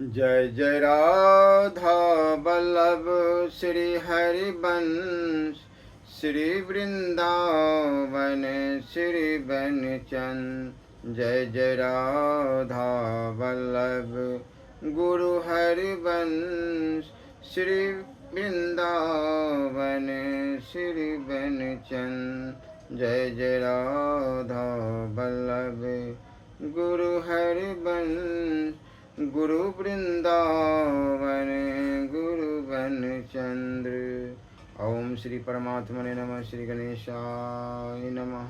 जय जय राधा वल्लभ श्री हरिवंश श्री वृंदावन श्री बनचंद। जय जय राधा वल्लभ गुरु हरिवंश श्री वृंदावन श्री बनचंद। जय जय राधा वल्लभ गुरु हरिवंश गुरु वृंदावन गुरु बनचंद्र। ओम श्री परमात्मने नमः। श्री गणेशाय नमः।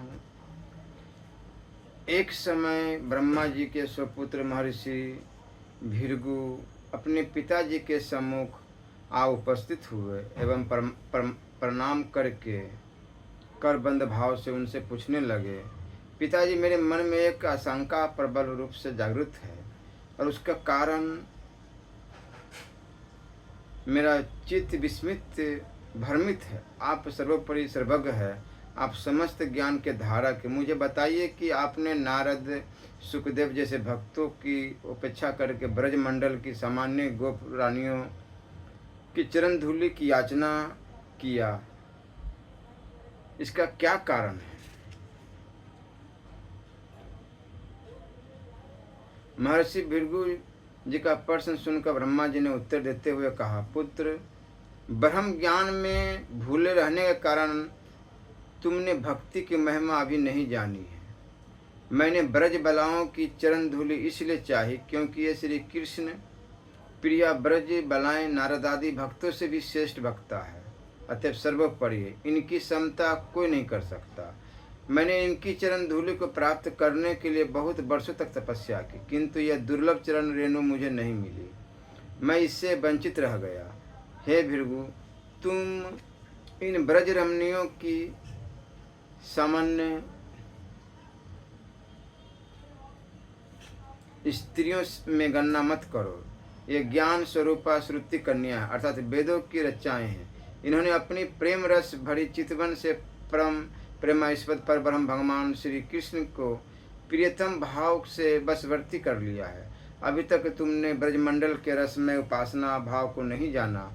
एक समय ब्रह्मा जी के स्वपुत्र महर्षि भृगु अपने पिताजी के सम्मुख आ उपस्थित हुए एवं प्रणाम करके करबंद भाव से उनसे पूछने लगे, पिताजी, मेरे मन में एक आशंका प्रबल रूप से जागृत है और उसका कारण मेरा चित्त विस्मित भ्रमित है। आप सर्वोपरि सर्वज्ञ है, आप समस्त ज्ञान के धारक। मुझे बताइए कि आपने नारद सुखदेव जैसे भक्तों की उपेक्षा करके ब्रजमंडल की सामान्य गोप रानियों की चरण धूलि की याचना किया, इसका क्या कारण है? महर्षि भृगु जी का प्रश्न सुनकर ब्रह्मा जी ने उत्तर देते हुए कहा, पुत्र, ब्रह्म ज्ञान में भूले रहने के कारण तुमने भक्ति की महिमा अभी नहीं जानी है। मैंने ब्रज बलाओं की चरण धूलि इसलिए चाही क्योंकि ये श्री कृष्ण प्रिया ब्रज बलाएं नारद आदि भक्तों से भी श्रेष्ठ भक्ता है, अतएव सर्वोपरि है, इनकी समता कोई नहीं कर सकता। मैंने इनकी चरण धूलि को प्राप्त करने के लिए बहुत वर्षों तक तपस्या की, किंतु यह दुर्लभ चरण रेणु मुझे नहीं मिली। मैं इससे वंचित रह गया। हे भृगु, तुम इन ब्रज रमणियों की सामान्य स्त्रियों में गणना मत करो। ये ज्ञान स्वरूपा श्रुति कन्या अर्थात वेदों की रचाएं हैं। इन्होंने अपनी प्रेम रस भरी चितवन से परम प्रेमास्पद पर ब्रह्म भगवान श्री कृष्ण को प्रियतम भाव से बसवर्ती कर लिया है। अभी तक तुमने ब्रजमंडल के रस में उपासना भाव को नहीं जाना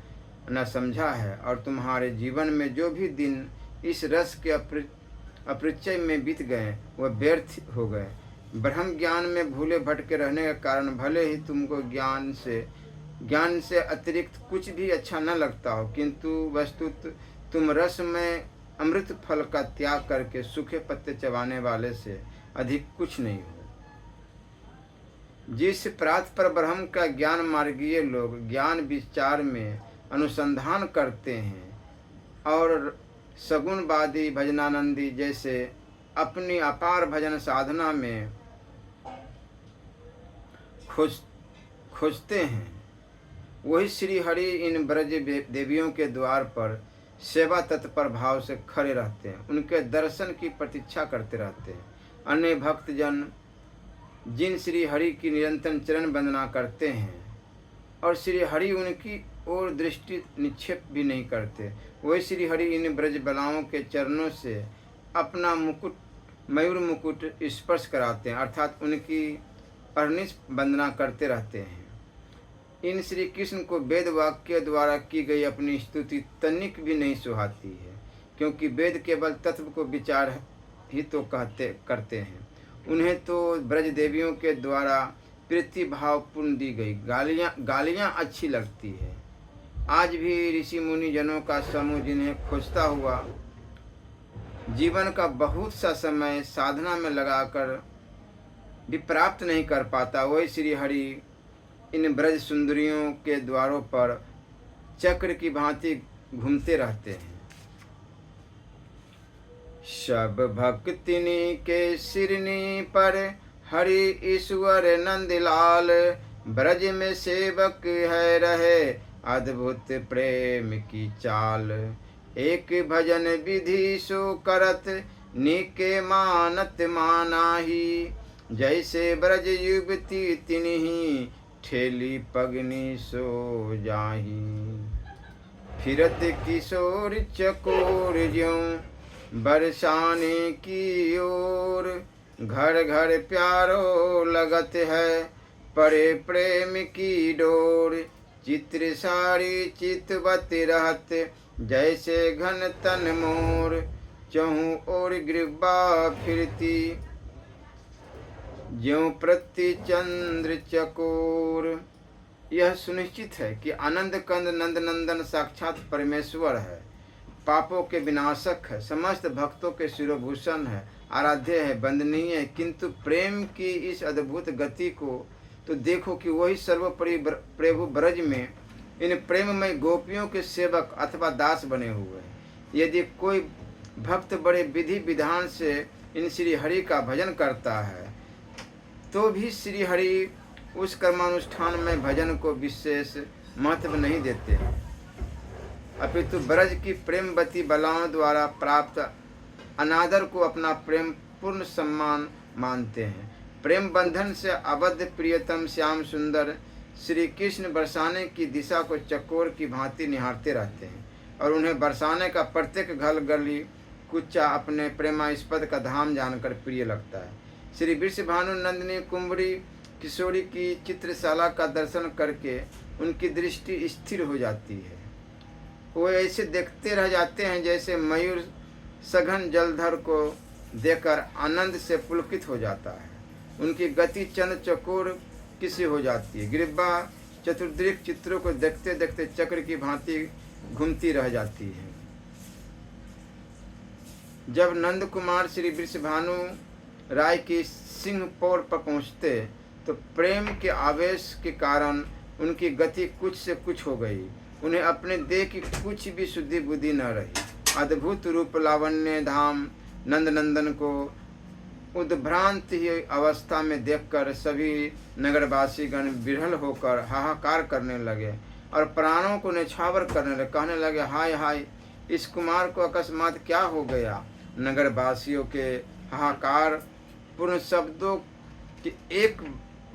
न समझा है, और तुम्हारे जीवन में जो भी दिन इस रस के अपरिचय में बीत गए वह व्यर्थ हो गए। ब्रह्म ज्ञान में भूले भटके रहने के कारण भले ही तुमको ज्ञान से अतिरिक्त कुछ भी अच्छा न लगता हो, किंतु वस्तुत तुम रस में अमृत फल का त्याग करके सूखे पत्ते चबाने वाले से अधिक कुछ नहीं हो। जिस प्रात पर ब्रह्म का ज्ञान मार्गीय लोग ज्ञान विचार में अनुसंधान करते हैं और सगुणवादी भजनानंदी जैसे अपनी अपार भजन साधना में खोजते हैं, वही श्री हरि इन ब्रज देवियों के द्वार पर सेवा तत्पर भाव से खड़े रहते हैं, उनके दर्शन की प्रतीक्षा करते रहते हैं। अन्य भक्तजन जिन श्री हरि की निरंतर चरण वंदना करते हैं और श्री हरि उनकी ओर दृष्टि निक्षेप भी नहीं करते, वही श्री हरि इन ब्रज बलाओं के चरणों से अपना मयूर मुकुट स्पर्श कराते हैं, अर्थात उनकी अहर्निश वंदना करते रहते हैं। इन श्री कृष्ण को वेद वाक्य द्वारा की गई अपनी स्तुति तनिक भी नहीं सुहाती है, क्योंकि वेद केवल तत्व को विचार ही तो करते हैं। उन्हें तो ब्रज देवियों के द्वारा प्रीति भावपूर्ण दी गई गालियाँ अच्छी लगती है। आज भी ऋषि मुनि जनों का समूह जिन्हें खोजता हुआ जीवन का बहुत सा समय साधना में लगाकर भी प्राप्त नहीं कर पाता, वही श्री हरि इन ब्रज सुंदरियों के द्वारों पर चक्र की भांति घूमते रहते हैं। सब भक्तिनी के सिरनी पर हरि ईश्वर नंदलाल, ब्रज में सेवक है रहे अद्भुत प्रेम की चाल। एक भजन विधि सो करत नीके मानत मानाही, जैसे ब्रज युवती तिन्ही ठेली पगनी सो जाही। फिरत किशोर चकोर ज्यों बरसाने की ओर, घर घर प्यारो लगत है परे प्रेम की डोर, चित्र सारी चितवत रहत, जैसे घन तन मोर, चहु और ग्रीवा फिरती, ज्यों प्रति चंद्र चकोर। यह सुनिश्चित है कि आनंद कंद नंद नंदन साक्षात परमेश्वर है, पापों के विनाशक है, समस्त भक्तों के शिरोभूषण है, आराध्य है, वंदनीय है। किंतु प्रेम की इस अद्भुत गति को तो देखो कि वही सर्वोपरि प्रभु ब्रज में इन प्रेममय गोपियों के सेवक अथवा दास बने हुए हैं। यदि कोई भक्त बड़े विधि विधान से इन श्री हरि का भजन करता है तो भी श्री हरि उस कर्मानुष्ठान में भजन को विशेष महत्व नहीं देते, अपितु ब्रज की प्रेमवती बलाओं द्वारा प्राप्त अनादर को अपना प्रेम पूर्ण सम्मान मानते हैं। प्रेम बंधन से आबद्ध प्रियतम श्याम सुंदर श्री कृष्ण बरसाने की दिशा को चकोर की भांति निहारते रहते हैं और उन्हें बरसाने का प्रत्येक घल गली कुच्चा अपने प्रेमास्पद का धाम जानकर प्रिय लगता है। श्री वृषभानु नंदिनी कुंवरी किशोरी की चित्रशाला का दर्शन करके उनकी दृष्टि स्थिर हो जाती है। वो ऐसे देखते रह जाते हैं जैसे मयूर सघन जलधर को देखकर आनंद से पुलकित हो जाता है। उनकी गति चंद चकोर किसी हो जाती है। ग्रीवा चतुर्दिक चित्रों को देखते देखते चक्र की भांति घूमती रह जाती है। जब नंद कुमार श्री वृषभानु राय की सिंहपौर पर पहुँचते तो प्रेम के आवेश के कारण उनकी गति कुछ से कुछ हो गई। उन्हें अपने देह की कुछ भी शुद्धि बुद्धि न रही। अद्भुत रूप लावण्य धाम नंद नंदन को उद्भ्रांत ही अवस्था में देखकर सभी नगरवासीगण विह्वल होकर हाहाकार करने लगे और प्राणों को निछावर करने लगे। कहने लगे, हाय हाय, इस कुमार को अकस्मात क्या हो गया। नगरवासियों के हाहाकार पूर्ण शब्दों की एक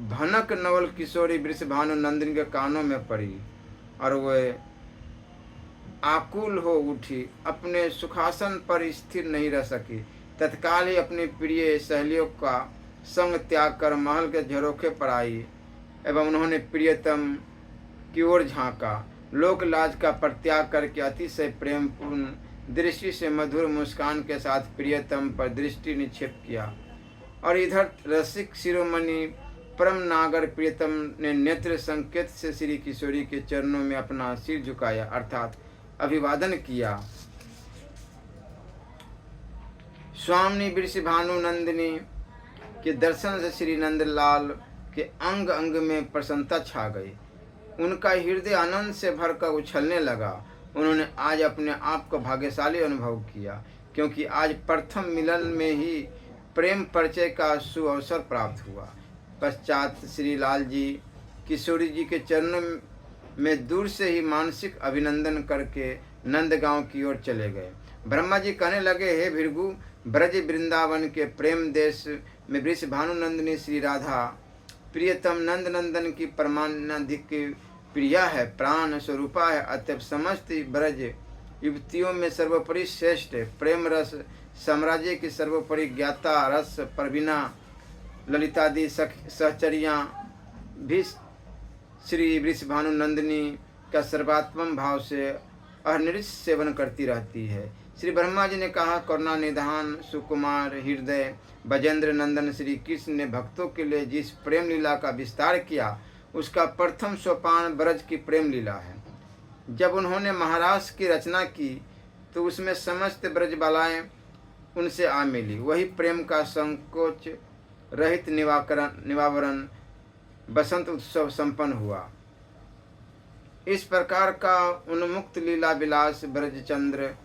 भनक नवल किशोरी वृषभानु नंदिनी के कानों में पड़ी और वह आकुल हो उठी, अपने सुखासन पर स्थिर नहीं रह सकी। तत्काल ही अपनी प्रिय सहेलियों का संग त्याग कर महल के झरोखे पर आई एवं उन्होंने प्रियतम की ओर झांका। लोक लाज का परित्याग करके अतिशय प्रेमपूर्ण दृष्टि से मधुर मुस्कान के साथ प्रियतम पर दृष्टि निक्षेप किया और इधर रसिक शिरोमणि परम नागर प्रियतम ने नेत्र संकेत से श्री किशोरी के चरणों में अपना सिर झुकाया अर्थात अभिवादन किया। स्वामी वृषभानु नंदिनी के दर्शन से श्री नंदलाल के अंग अंग में प्रसन्नता छा गई। उनका हृदय आनंद से भरकर उछलने लगा। उन्होंने आज अपने आप को भाग्यशाली अनुभव किया क्योंकि आज प्रथम मिलन में ही प्रेम परिचय का सुअवसर प्राप्त हुआ। पश्चात श्री लाल जी किशोरी जी के चरणों में दूर से ही मानसिक अभिनंदन करके नंदगांव की ओर चले गए। ब्रह्मा जी कहने लगे, हे भृगु, ब्रज वृंदावन के प्रेम देश में वृषभानु नंदिनी श्री राधा प्रियतम नंद नंदन की परमानंदिक प्रिया है, प्राण स्वरूपा है। अतः समस्त ब्रज युवतियों में सर्वोपरि श्रेष्ठ प्रेम रस साम्राज्य की सर्वोपरि ज्ञाता रस प्रवीणा ललितादि सहचरियाँ भी श्री वृषभानु नंदिनी का सर्वात्म भाव से अनिर्दिष्ट सेवन करती रहती है। श्री ब्रह्मा जी ने कहा, करुणा निधान सुकुमार हृदय बजेंद्र नंदन श्री कृष्ण ने भक्तों के लिए जिस प्रेम लीला का विस्तार किया उसका प्रथम सोपान ब्रज की प्रेम लीला है। जब उन्होंने महाराष्ट्र की रचना की तो उसमें समस्त ब्रजबालाएं उनसे आ मिली। वही प्रेम का संकोच रहित निवारण बसंत उत्सव संपन्न हुआ। इस प्रकार का उन्मुक्त लीला विलास ब्रजचंद्र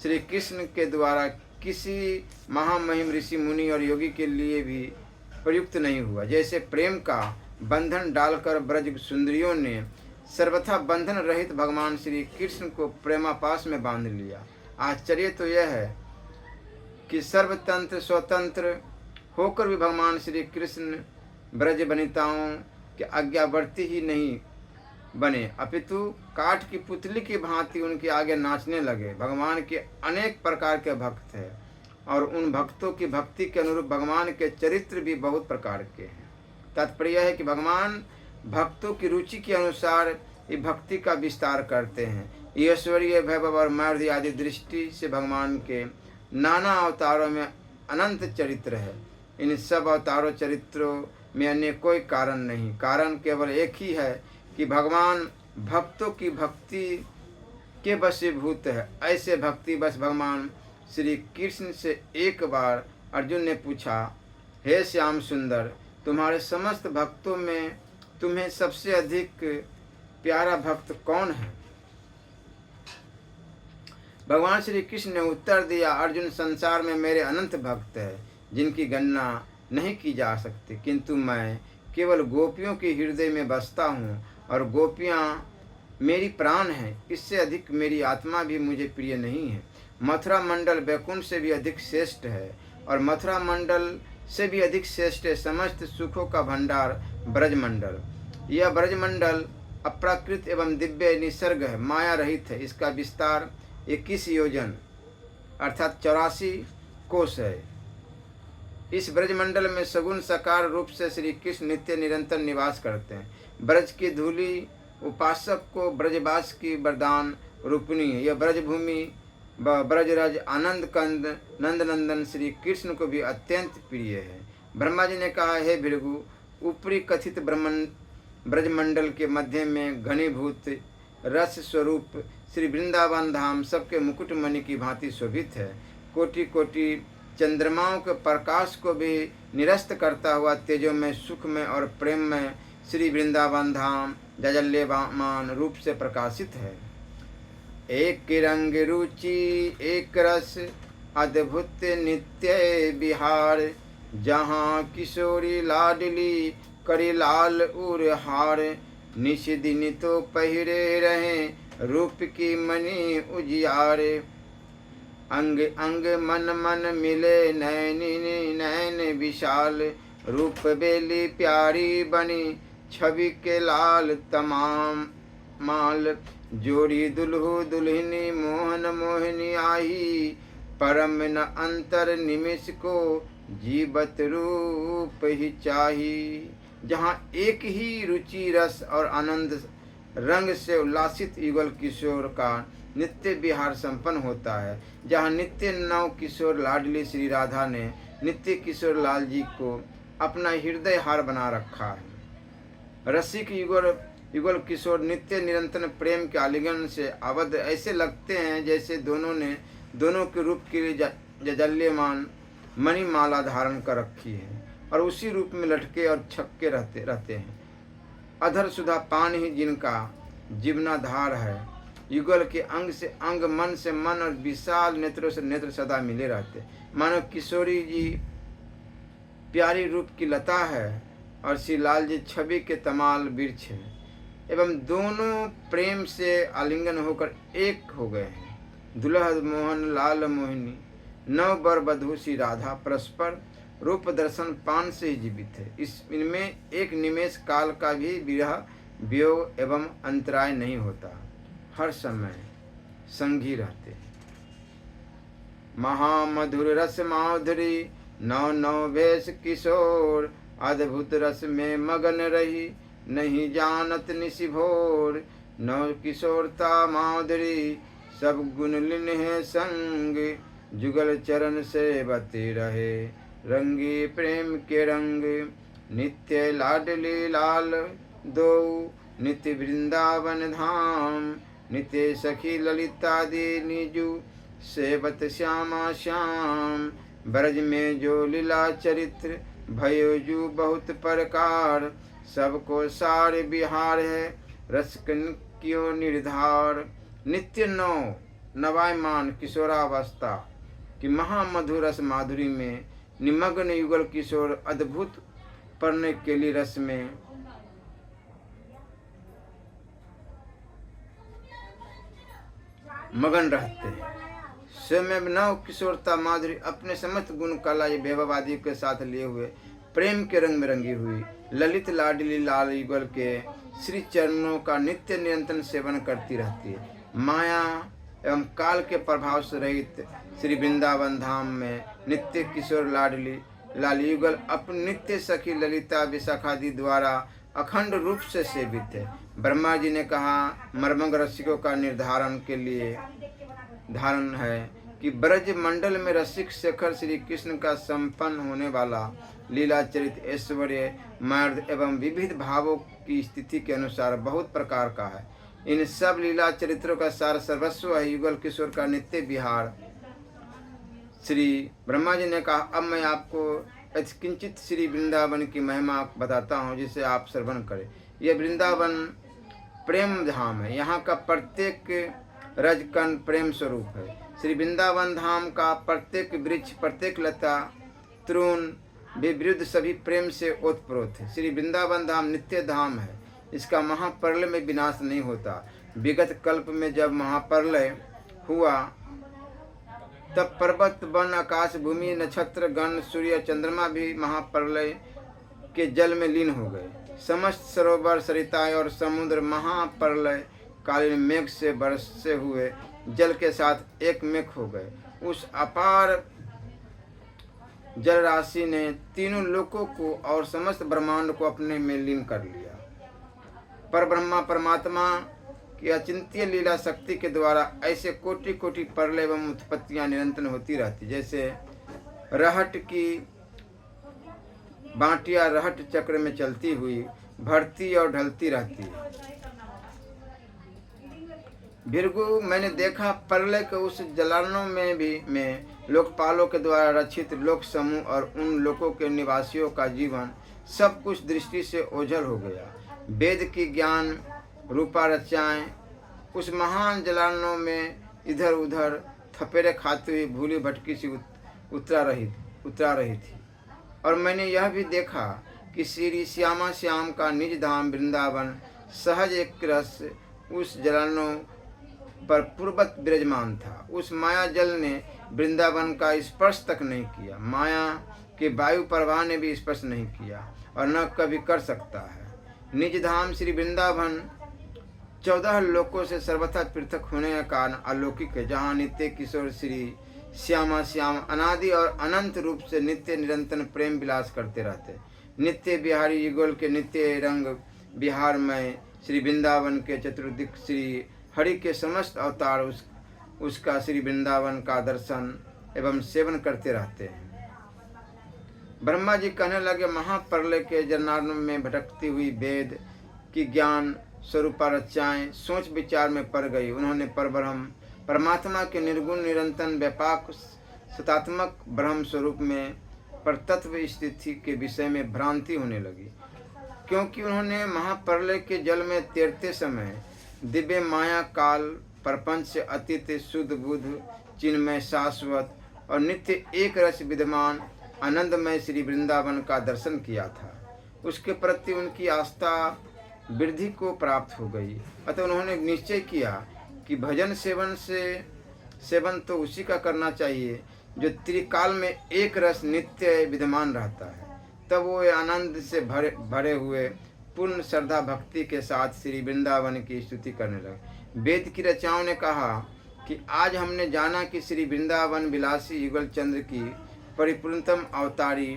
श्री कृष्ण के द्वारा किसी महामहिम ऋषि मुनि और योगी के लिए भी प्रयुक्त नहीं हुआ। जैसे प्रेम का बंधन डालकर ब्रज सुंदरियों ने सर्वथा बंधन रहित भगवान श्री कृष्ण को प्रेमापास में बांध लिया। आश्चर्य तो यह है कि सर्वतंत्र स्वतंत्र होकर भी भगवान श्री कृष्ण ब्रज वनिताओं के आज्ञावर्ती ही नहीं बने, अपितु काठ की पुतली की भांति उनके आगे नाचने लगे। भगवान के अनेक प्रकार के भक्त हैं और उन भक्तों की भक्ति के अनुरूप भगवान के चरित्र भी बहुत प्रकार के हैं तात्पर्य यह है कि भगवान भक्तों की रुचि के अनुसार ये भक्ति का विस्तार करते हैं। ईश्वरीय वैभव और माधुर्य आदि दृष्टि से भगवान के नाना अवतारों में अनंत चरित्र है। इन सब अवतारों चरित्रों में अन्य कोई कारण नहीं, कारण केवल एक ही है कि भगवान भक्तों की भक्ति के वशीभूत है। ऐसे भक्ति बस भगवान श्री कृष्ण से एक बार अर्जुन ने पूछा, हे श्याम सुंदर, तुम्हारे समस्त भक्तों में तुम्हें सबसे अधिक प्यारा भक्त कौन है? भगवान श्री कृष्ण ने उत्तर दिया, अर्जुन, संसार में मेरे अनंत भक्त हैं जिनकी गणना नहीं की जा सकती, किंतु मैं केवल गोपियों के हृदय में बसता हूँ और गोपियाँ मेरी प्राण हैं। इससे अधिक मेरी आत्मा भी मुझे प्रिय नहीं है। मथुरा मंडल वैकुंठ से भी अधिक श्रेष्ठ है और मथुरा मंडल से भी अधिक श्रेष्ठ है समस्त सुखों का भंडार ब्रजमंडल। यह ब्रजमंडल अप्राकृत एवं दिव्य निसर्ग है, माया रहित है। इसका विस्तार 21 योजन अर्थात 84 कोस है। इस ब्रजमंडल में सगुण साकार रूप से श्री कृष्ण नित्य निरंतर निवास करते हैं। ब्रज की धूलि उपासक को ब्रजवास की वरदान रूपिणी है। यह ब्रजभूमि ब्रजराज आनंद कंद नंदनंदन श्री कृष्ण को भी अत्यंत प्रिय है। ब्रह्मा जी ने कहा, हे भृगु, ऊपरी कथित ब्रजमंडल के मध्य में घनीभूत रस स्वरूप श्री वृंदावन धाम सबके मुकुटमणि की भांति शोभित है। कोटि कोटि चंद्रमाओं के प्रकाश को भी निरस्त करता हुआ तेजोमय, सुखमय और प्रेममय श्री वृंदावन धाम जाज्वल्यमान रूप से प्रकाशित है। एक रंग रुचि एक रस अद्भुत नित्य बिहार, जहाँ किशोरी लाडली करे लाल उर हार, निश दिन तो पहिरे रहे रूप की मणि उजियारे, अंग अंग मन मन मिले नैनी नैन विशाल, रूप बेली प्यारी बनी छवि के लाल तमाम माल, जोड़ी दुल्हु दुल्हनी मोहन मोहिनी आई, परम न अंतर निमिष को जीवत रूप ही चाही। जहाँ एक ही रुचि रस और आनंद रंग से उल्लासित युगल किशोर का नित्य विहार संपन्न होता है, जहाँ नित्य नव किशोर लाडली श्री राधा ने नित्य किशोर लाल जी को अपना हृदय हार बना रखा है। रसिक युगल किशोर नित्य निरंतर प्रेम के आलिंगन से आबद्ध ऐसे लगते हैं जैसे दोनों के रूप के लिए जाज्वल्यमान मणिमाला धारण कर रखी है और उसी रूप में लटके और छक्के रहते हैं। अधर सुधा पान ही जिनका जीवनाधार है, युगल के अंग से अंग, मन से मन और विशाल नेत्रों से नेत्र सदा मिले रहते। मानो किशोरी जी प्यारी रूप की लता है और श्री लाल जी छवि के तमाल वृक्ष है, एवं दोनों प्रेम से आलिंगन होकर एक हो गए हैं। दुल्हा मोहन लाल मोहिनी नव बर वधू श्री राधा परस्पर रूप दर्शन पान से ही जीवित है। इनमें एक निमेष काल का भी विरह वियोग एवं अंतराय नहीं होता, हर समय संगी रहते। महामधुर रस माधुरी नौ नौ वेश किशोर, अद्भुत रस में मगन रही नहीं जानत निशि भोर, नौ किशोरता माधुरी सब गुण लिन है संग, जुगल चरण से बते रहे रंगी प्रेम के रंग, नित्य लाडली लाल दो नित्य वृंदावन धाम, नित्य सखी ललितादि निजु सेवत श्यामा श्याम, ब्रज में जो लीला चरित्र भयो जू बहुत प्रकार, सबको सार बिहार है रस क्यों निर्धार। नित्य नवायमान किशोरावस्था की महामधुर रस माधुरी में निमग्न युगल किशोर अद्भुत पढ़ने के लिए रस में मगन रहते हैं। स्वयं नव किशोरता माधुरी अपने समस्त गुण कला वैभव आदि के साथ लिए हुए प्रेम के रंग में रंगी हुई ललित लाडली लाल युगल के श्री चरणों का नित्य निरंतर सेवन करती रहती है। माया एवं काल के प्रभाव से रहित श्री वृंदावन धाम में नित्य किशोर लाडली लाल युगल अपनी नित्य सखी ललिता विशाखादि द्वारा अखंड रूप से सेवित है। ब्रह्मा जी ने कहा, मर्मंग रसिकों का निर्धारण के लिए धारण है कि ब्रज मंडल में रसिक शेखर श्री कृष्ण का संपन्न होने वाला लीला चरित ऐश्वर्य मर्द एवं विविध भावों की स्थिति के अनुसार बहुत प्रकार का है। इन सब लीला चरित्रों का सार सर्वस्व है युगल किशोर का नित्य विहार। श्री ब्रह्मा जी ने कहा, अब मैं आपको किंचित श्री वृंदावन की महिमा बताता हूँ जिसे आप श्रवण करें। यह वृंदावन प्रेम धाम है। यहाँ का प्रत्येक रजकण प्रेम स्वरूप है। श्री वृंदावन धाम का प्रत्येक वृक्ष, प्रत्येक लता, तृण भी विरुद्ध सभी प्रेम से ओतप्रोत है। श्री वृंदावन धाम नित्य धाम है। इसका महाप्रलय में विनाश नहीं होता। विगत कल्प में जब महाप्रलय हुआ तब पर्वत, वन, आकाश, भूमि, नक्षत्र, गण, सूर्य, चंद्रमा भी महाप्रलय के जल में लीन हो गए। समस्त सरोवर, सरिताएं और समुद्र महाप्रलय कालीन मेघ से बरसे हुए जल के साथ एक मेघ हो गए। उस अपार जल राशि ने तीनों लोकों को और समस्त ब्रह्मांड को अपने में लीन कर लिया। पर ब्रह्मा परमात्मा की अचिंत्य लीला शक्ति के द्वारा ऐसे कोटि कोटि प्रलय एवं उत्पत्तियां निरंतर होती रहती, जैसे रहट की बाटियां रहट चक्र में चलती हुई बढ़ती और ढलती रहती है। भृगु, मैंने देखा प्रलय के उस जलानों में लोकपालों के द्वारा रचित लोक समूह और उन लोकों के निवासियों का जीवन सब कुछ दृष्टि से ओझल हो गया। वेद की ज्ञान रूपा रचाएं उस महान जलानों में इधर उधर थपेरे खाती हुई भूली भटकी सी उतरा रही थी। और मैंने यह भी देखा कि श्री श्यामा श्याम का निज धाम वृंदावन सहज एक रस उस जलानों पर पूर्वत विराजमान था। उस माया जल ने वृंदावन का स्पर्श तक नहीं किया। माया के वायु प्रवाह ने भी स्पर्श नहीं किया और न कभी कर सकता है। निज धाम श्री वृंदावन 14 लोकों से सर्वथा पृथक होने का कारण अलौकिक है, जहाँ नित्य किशोर श्री श्यामा श्याम अनादि और अनंत रूप से नित्य निरंतर प्रेम विलास करते रहते। नित्य बिहारी युगल के नित्य रंग बिहार में श्री वृंदावन के चतुर्दिक श्री हरि के समस्त अवतार उसका श्री वृंदावन का दर्शन एवं सेवन करते रहते हैं। ब्रह्मा जी कहने लगे, महाप्रलय के जलनार्दन में भटकती हुई वेद की ज्ञान स्वरूपा रचाएं सोच विचार में पड़ गई। उन्होंने परब्रह्म परमात्मा के निर्गुण निरंतर व्यापक सतात्मक ब्रह्म स्वरूप में परतत्व स्थिति के विषय में भ्रांति होने लगी, क्योंकि उन्होंने महाप्रलय के जल में तैरते समय दिव्य माया काल प्रपंच से अतीत शुद्ध बुद्ध चिन्मय शाश्वत और नित्य एक रस विद्यमान आनंदमय श्री वृंदावन का दर्शन किया था। उसके प्रति उनकी आस्था वृद्धि को प्राप्त हो गई। अतः उन्होंने निश्चय किया कि भजन सेवन तो उसी का करना चाहिए जो त्रिकाल में एक रस नित्य विद्यमान रहता है। तब वो आनंद से भरे हुए पूर्ण श्रद्धा भक्ति के साथ श्री वृंदावन की स्तुति करने लगे। वेद की रचनाओं ने कहा कि आज हमने जाना कि श्री वृंदावन विलासी युगल चंद्र की परिपूर्णतम अवतारी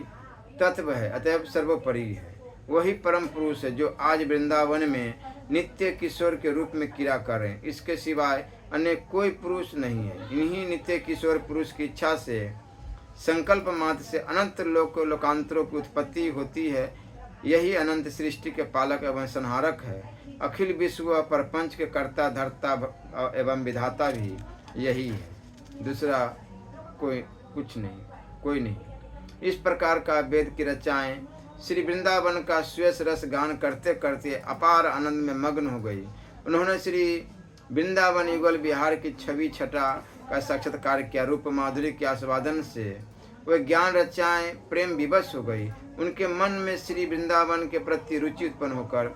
तत्व है, अतएव सर्वोपरि है। वही परम पुरुष है जो आज वृंदावन में नित्य किशोर के रूप में क्रिया कर रहे हैं। इसके सिवाय अन्य कोई पुरुष नहीं है। इन्हीं नित्य किशोर पुरुष की इच्छा से संकल्प मात्र से अनंत लोकांतरों की उत्पत्ति होती है। यही अनंत सृष्टि के पालक एवं संहारक है। अखिल विश्व प्रपंच के कर्ता धर्ता एवं विधाता भी यही है, दूसरा कोई नहीं। इस प्रकार का वेद की रचनाएं श्री वृंदावन का श्वेत रस गान करते करते अपार आनंद में मग्न हो गई। उन्होंने श्री वृंदावन युगल बिहार की छवि छटा का साक्षात्कार किया। रूप माधुरी के आस्वादन से वह ज्ञान रचनाएं प्रेम विवश हो गई। उनके मन में श्री वृंदावन के प्रति रुचि उत्पन्न होकर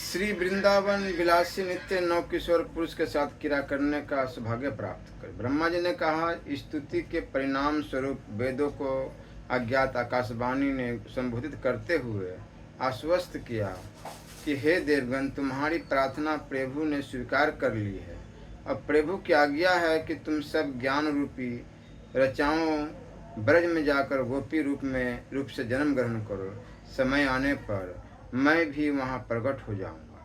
श्री वृंदावन विलासी नित्य नव किशोर पुरुष के साथ क्रिया करने का सौभाग्य प्राप्त कर। ब्रह्मा जी ने कहा, स्तुति के परिणाम स्वरूप वेदों को अज्ञात आकाशवाणी ने संबोधित करते हुए आश्वस्त किया कि हे देवगण, तुम्हारी प्रार्थना प्रभु ने स्वीकार कर ली है। अब प्रभु की आज्ञा है कि तुम सब ज्ञान रूपी रचाओ ब्रज में जाकर गोपी रूप से जन्म ग्रहण करो। समय आने पर मैं भी वहाँ प्रकट हो जाऊंगा।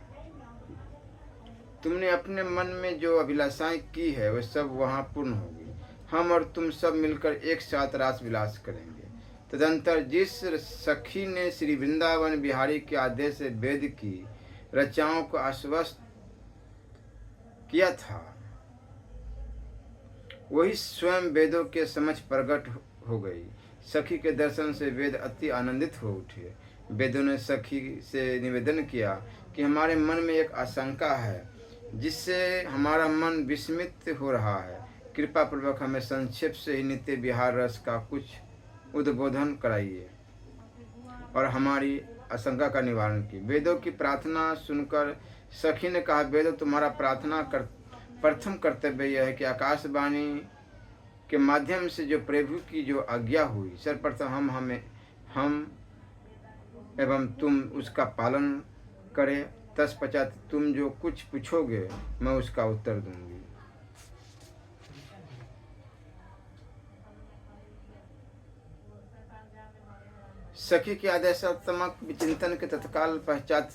तुमने अपने मन में जो अभिलाषाएं की है वह सब वहाँ पूर्ण होगी। हम और तुम सब मिलकर एक साथ रास विलास करेंगे। तदंतर जिस सखी ने श्री वृंदावन बिहारी के आदेश से वेद की रचनाओं को आश्वस्त किया था, वही स्वयं वेदों के समक्ष प्रकट हो गई। सखी के दर्शन से वेद अति आनंदित हो उठे। वेदों ने सखी से निवेदन किया कि हमारे मन में एक आशंका है जिससे हमारा मन विस्मित हो रहा है। कृपा पूर्वक हमें संक्षेप से ही नित्य विहार रस का कुछ उद्बोधन कराइए और हमारी आशंका का निवारण की। वेदों की प्रार्थना सुनकर सखी ने कहा, वेदों तुम्हारा प्रथम कर्तव्य यह है कि आकाशवाणी के माध्यम से जो प्रभु की जो आज्ञा हुई, सर्वप्रथम हम एवं तुम उसका पालन करें। तत्पश्चात तुम जो कुछ पूछोगे मैं उसका उत्तर दूंगी। सखी के आदेशात्मक विचिंतन के तत्काल पश्चात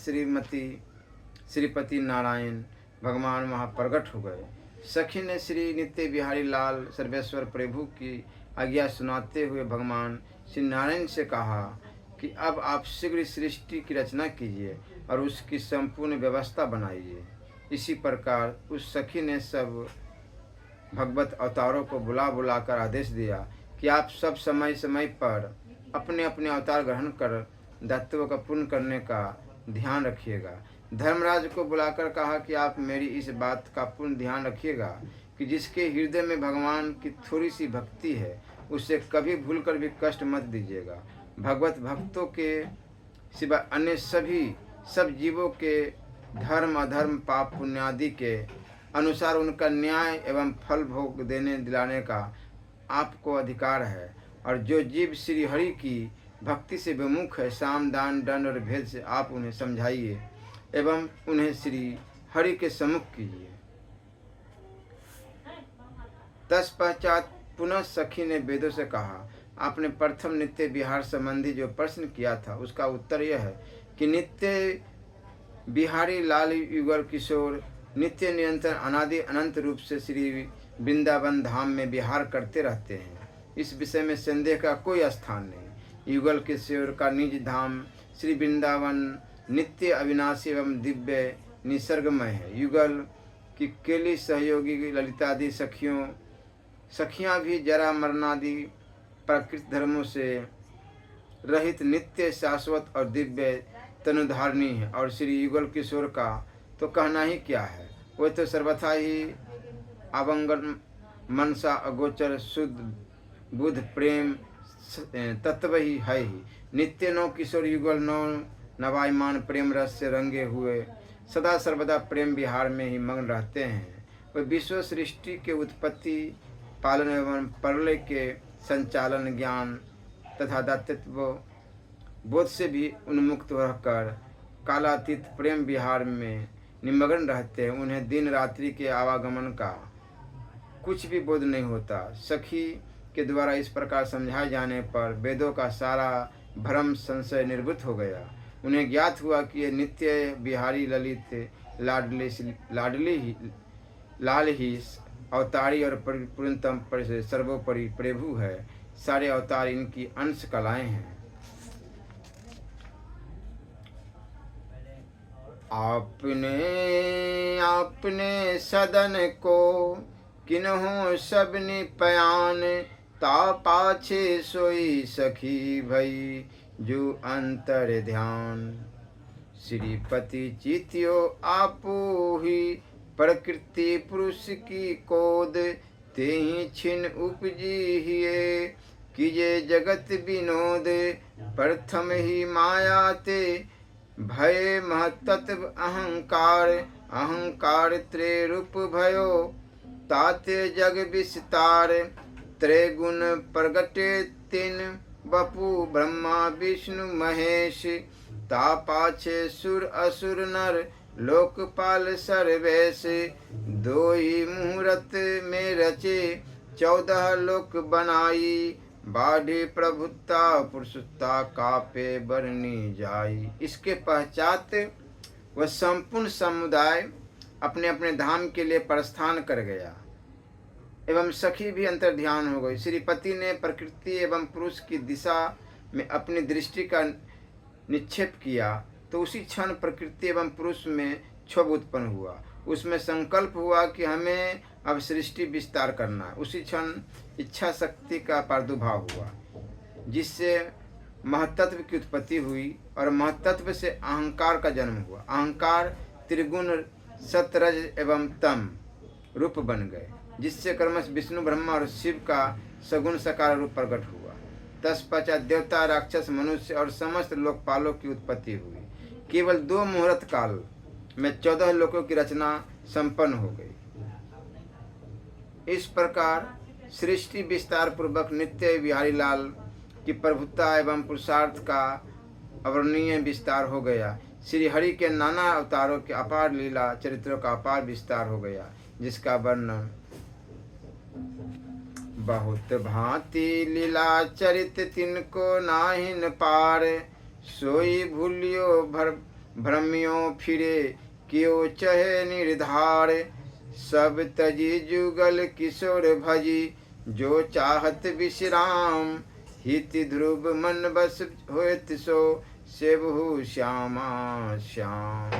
श्रीपति नारायण भगवान वहाँ प्रकट हो गए। सखी ने श्री नित्य बिहारी लाल सर्वेश्वर प्रभु की आज्ञा सुनाते हुए भगवान श्री नारायण से कहा कि अब आप शीघ्र सृष्टि की रचना कीजिए और उसकी संपूर्ण व्यवस्था बनाइए। इसी प्रकार उस सखी ने सब भगवत अवतारों को बुलाकर आदेश दिया कि आप सब समय समय पर अपने अपने अवतार ग्रहण कर दायित्व का पूर्ण करने का ध्यान रखिएगा। धर्मराज को बुलाकर कहा कि आप मेरी इस बात का पूर्ण ध्यान रखिएगा कि जिसके हृदय में भगवान की थोड़ी सी भक्ति है उसे कभी भूलकर भी कष्ट मत दीजिएगा। भगवत भक्तों के सिवा अन्य सब जीवों के धर्म अधर्म पाप पुण्य आदि के अनुसार उनका न्याय एवं फल भोग दिलाने का आपको अधिकार है। और जो जीव श्री हरि की भक्ति से विमुख है, साम दान दंड और भेद से आप उन्हें समझाइए एवं उन्हें श्री हरि के सम्मुख कीजिए। तत्पश्चात पुनः सखी ने वेदों से कहा, आपने प्रथम नित्य विहार संबंधी जो प्रश्न किया था उसका उत्तर यह है कि नित्य बिहारी लाल युगल किशोर नित्य निरंतर अनादि अनंत रूप से श्री वृंदावन धाम में विहार करते रहते हैं। इस विषय में संदेह का कोई स्थान नहीं। युगल किशोर का निज धाम श्री वृंदावन नित्य अविनाशी एवं दिव्य निसर्गमय है। युगल की केली सहयोगी ललितादि सखियां भी जरा मरणादि प्राकृतिक धर्मों से रहित नित्य शाश्वत और दिव्य तनुधारणी है। और श्री युगल किशोर का तो कहना ही क्या है, वह तो सर्वथा ही आवंगन मनसा अगोचर शुद्ध बुद्ध प्रेम तत्व ही है ही। नित्य नौ किशोर युगल नौ नवायमान प्रेम रस से रंगे हुए सदा सर्वदा प्रेम विहार में ही मग्न रहते हैं। वे विश्व सृष्टि के उत्पत्ति पालन एवं प्रलय के संचालन ज्ञान तथा दातृत्व बोध से भी उन्मुक्त रहकर कालातीत प्रेम विहार में निमग्न रहते हैं। उन्हें दिन रात्रि के आवागमन का कुछ भी बोध नहीं होता। सखी के द्वारा इस प्रकार समझाए जाने पर वेदों का सारा भ्रम संशय निर्भूत हो गया। उन्हें ज्ञात हुआ कि ये नित्य बिहारी ललित लाल ही अवतारी और पूर्णतम सर्वोपरि प्रभु है। सारे अवतार इनकी अंश कलाएं हैं। आपने सदन को किन्हों सबने पयान ता पाछे सोई सखी भई जो अंतर ध्यान। श्रीपति चित्यो आपो ही प्रकृति पुरुष की कोद तेहि छिन उपजी हिये कीजे जगत विनोद। प्रथम ही माया ते भय महतत्व अहंकार अहंकार त्रय रूप भयो ताते जग विस्तार। त्रय गुण प्रगटे तीन बपु ब्रह्मा विष्णु महेश ता पाछे सुर असुर नर लोकपाल सर्वेश। दो ही मुहूर्त में रचे 14 लोक बनाई, बाढ़ी प्रभुता पुरुषता कापे बरनी जाई। इसके पश्चात वह संपूर्ण समुदाय अपने अपने धाम के लिए प्रस्थान कर गया एवं सखी भी अंतर ध्यान हो गई। श्रीपति ने प्रकृति एवं पुरुष की दिशा में अपनी दृष्टि का निक्षेप किया तो उसी क्षण प्रकृति एवं पुरुष में क्षोभ उत्पन्न हुआ। उसमें संकल्प हुआ कि हमें अब सृष्टि विस्तार करना है। उसी क्षण इच्छा शक्ति का प्रादुर्भाव हुआ, जिससे महत्त्व की उत्पत्ति हुई और महत्त्व से अहंकार का जन्म हुआ। अहंकार त्रिगुण सतरज एवं तम रूप बन गए, जिससे क्रमश विष्णु ब्रह्मा और शिव का सगुण सकार रूप प्रकट हुआ। तत्पश्चात देवता, राक्षस, मनुष्य और समस्त लोकपालों की उत्पत्ति हुई। केवल 2 मुहूर्त काल में 14 लोकों की रचना संपन्न हो गई। इस प्रकार सृष्टि विस्तार पूर्वक नित्य बिहारी लाल की प्रभुता एवं पुरुषार्थ का अवर्णनीय विस्तार हो गया। श्री हरि के नाना अवतारों के अपार लीला चरित्रों का अपार विस्तार हो गया, जिसका वर्णन बहुत भांति लीला चरित तिनको नाहिन पार। सोई भूलियो भ्रमियो फिरे कियो चहे निर्धार। सब तजी जुगल किशोर भजी जो चाहत विश्राम। हित ध्रुव मन बस होत सो सेवहु श्यामा श्याम।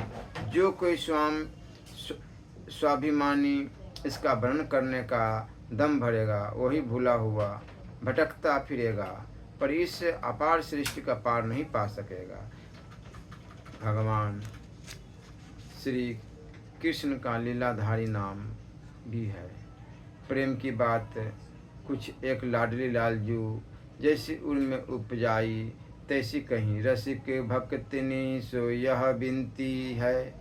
जो कोई स्वाभिमानी इसका वर्णन करने का दम भरेगा वही भूला हुआ भटकता फिरेगा, पर इस अपार सृष्टि का पार नहीं पा सकेगा। भगवान श्री कृष्ण का लीलाधारी नाम भी है। प्रेम की बात कुछ एक लाडली लालजू जैसी उनमें उपजाई तैसी कहीं। रसिक भक्तनी सो यह बिनती है,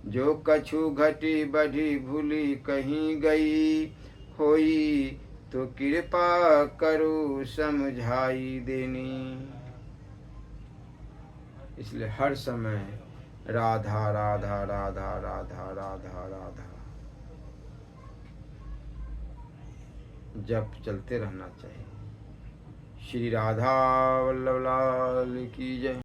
जो कछु घटी बढ़ी भूली कहीं गई। होई तो कृपा करो समझाई देनी। इसलिए हर समय राधा राधा राधा राधा राधा राधा जप चलते रहना चाहिए। श्री राधा वल्लभ लाल की जय।